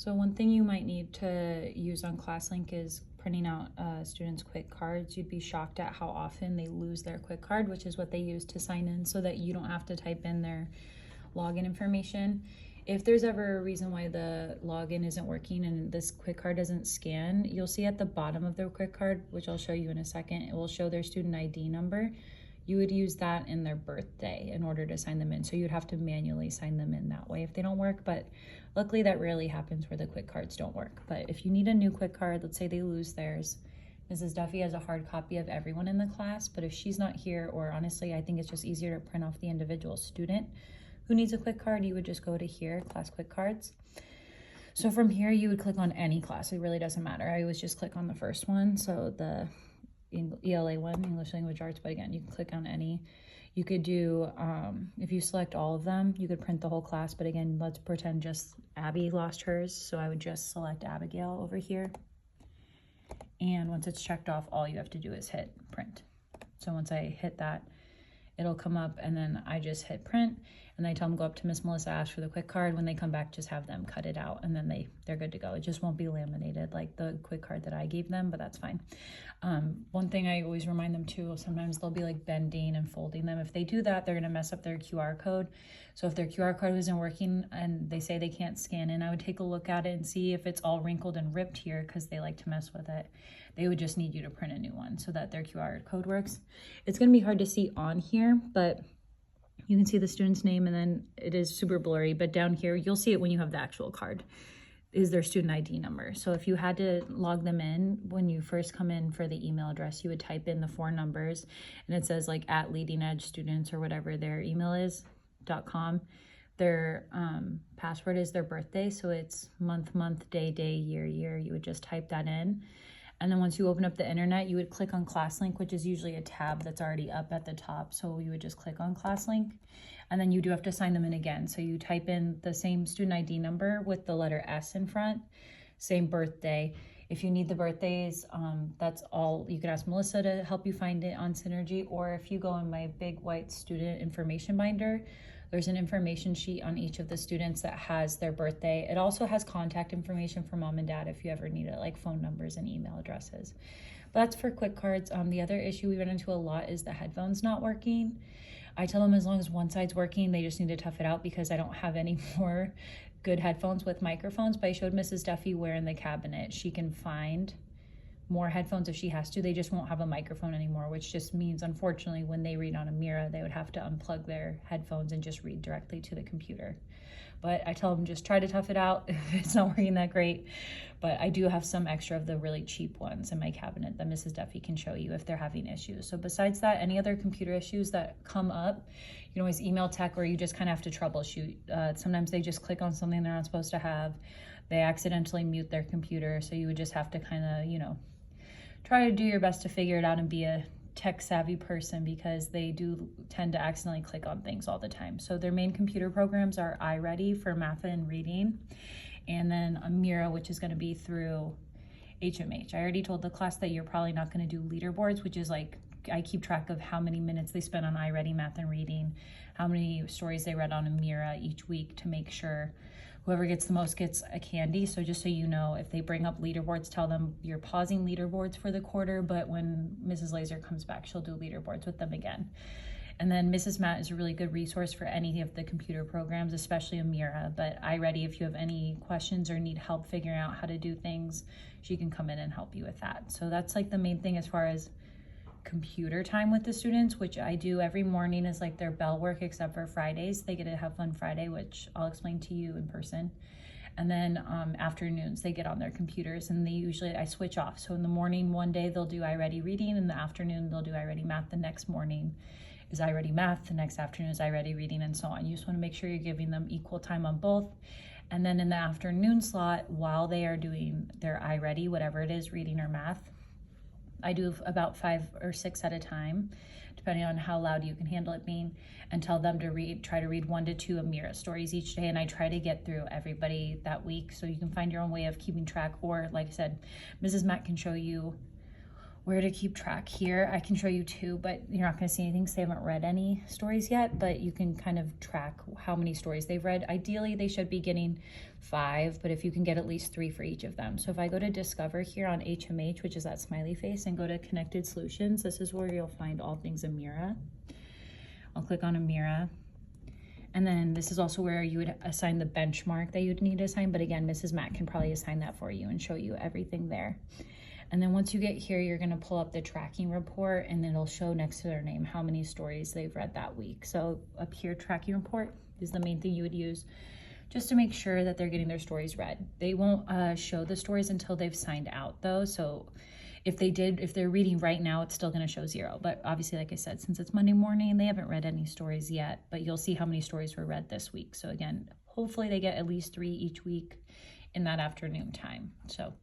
So one thing you might need to use on ClassLink is printing out students' quick cards. You'd be shocked at how often they lose their quick card, which is what they use to sign in, so that you don't have to type in their login information. If there's ever a reason why the login isn't working and this quick card doesn't scan, you'll see at the bottom of their quick card, which I'll show you in a second, it will show their student ID number. You would use that in their birthday in order to sign them in. So you'd have to manually sign them in that way if they don't work. But luckily that rarely happens where the quick cards don't work. But if you need a new quick card, let's say they lose theirs, Mrs. Duffy has a hard copy of everyone in the class, but if she's not here, or honestly, I think it's just easier to print off the individual student who needs a quick card, you would just go to here, class quick cards. So from here, you would click on any class. It really doesn't matter. I always just click on the first one. So the ELA one, English Language Arts, but again, you can click on any. You could do, if you select all of them, you could print the whole class, but again, let's pretend just Abby lost hers. So I would just select Abigail over here. And once it's checked off, all you have to do is hit print. So once I hit that, it'll come up, and then I just hit print, and I tell them go up to Miss Melissa, ask for the quick card. When they come back, just have them cut it out, and then they're good to go. It just won't be laminated like the quick card that I gave them, but that's fine. One thing I always remind them too, sometimes they'll be like bending and folding them. If they do that, they're gonna mess up their QR code. So if their QR code isn't working and they say they can't scan in, I would take a look at it and see if it's all wrinkled and ripped here, because they like to mess with it. They would just need you to print a new one so that their QR code works. It's gonna be hard to see on here, but you can see the student's name, and then it is super blurry, but down here, you'll see it when you have the actual card, is their student ID number. So if you had to log them in, when you first come in for the email address, you would type in the 4 numbers, and it says like at Leading Edge Students or whatever their email is, .com. Their password is their birthday, so it's month, day, year. You would just type that in. And then once you open up the internet, you would click on ClassLink, which is usually a tab that's already up at the top. So you would just click on ClassLink, and then you do have to sign them in again. So you type in the same student ID number with the letter S in front, same birthday. If you need the birthdays, that's all. You can ask Melissa to help you find it on Synergy, or if you go in my big white student information binder, there's an information sheet on each of the students that has their birthday. It also has contact information for mom and dad if you ever need it, like phone numbers and email addresses. But that's for quick cards. The other issue we run into a lot is the headphones not working. I tell them as long as one side's working, they just need to tough it out, because I don't have any more good headphones with microphones. But I showed Mrs. Duffy where in the cabinet she can find more headphones if she has to. They just won't have a microphone anymore, which just means, unfortunately, when they read on a Mira, they would have to unplug their headphones and just read directly to the computer. But I tell them just try to tough it out if it's not working that great. But I do have some extra of the really cheap ones in my cabinet that Mrs. Duffy can show you if they're having issues. So besides that, any other computer issues that come up, you can always email tech, or you just kind of have to troubleshoot. Sometimes they just click on something they're not supposed to have. They accidentally mute their computer. So you would just have to kind of, try to do your best to figure it out and be a tech savvy person, because they do tend to accidentally click on things all the time. So their main computer programs are iReady for math and reading, and then Mira, which is going to be through HMH. I already told the class that you're probably not going to do leaderboards, which is like, I keep track of how many minutes they spend on iReady math and reading, how many stories they read on a Mira each week, to make sure whoever gets the most gets a candy. So just so you know, if they bring up leaderboards, tell them you're pausing leaderboards for the quarter, but when Mrs. Laser comes back, she'll do leaderboards with them again. And then Mrs. Matt is a really good resource for any of the computer programs, especially a Mira. But iReady, if you have any questions or need help figuring out how to do things, she can come in and help you with that. So that's like the main thing as far as computer time with the students, which I do every morning is like their bell work, except for Fridays. They get to have fun Friday, which I'll explain to you in person. And then afternoons they get on their computers, and I switch off. So in the morning, one day they'll do iReady reading, in the afternoon they'll do iReady math, the next morning is iReady math, the next afternoon is iReady reading, and so on. You just want to make sure you're giving them equal time on both. And then in the afternoon slot, while they are doing their iReady, whatever it is, reading or math, I do about 5 or 6 at a time, depending on how loud you can handle it being, and tell them to try to read 1 to 2 Amira stories each day. And I try to get through everybody that week, so you can find your own way of keeping track. Or like I said, Mrs. Matt can show you where to keep track here. I can show you too, but you're not going to see anything because they haven't read any stories yet, but you can kind of track how many stories they've read. Ideally, they should be getting 5, but if you can get at least 3 for each of them. So if I go to Discover here on HMH, which is that smiley face, and go to Connected Solutions, this is where you'll find all things Amira. I'll click on Amira. And then this is also where you would assign the benchmark that you'd need to assign. But again, Mrs. Matt can probably assign that for you and show you everything there. And then once you get here, you're gonna pull up the tracking report and it'll show next to their name how many stories they've read that week. So up here, tracking report is the main thing you would use just to make sure that they're getting their stories read. They won't show the stories until they've signed out though. So if they're reading right now, it's still gonna show 0. But obviously, like I said, since it's Monday morning, they haven't read any stories yet, but you'll see how many stories were read this week. So again, hopefully they get at least 3 each week in that afternoon time. So,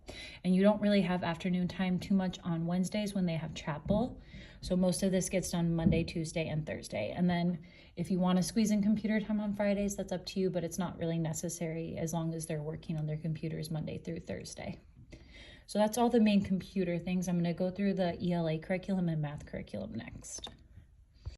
and you don't really have afternoon time too much on Wednesdays when they have chapel. So most of this gets done Monday, Tuesday, and Thursday. And then if you want to squeeze in computer time on Fridays, that's up to you, but it's not really necessary as long as they're working on their computers Monday through Thursday. So that's all the main computer things. I'm going to go through the ELA curriculum and math curriculum next.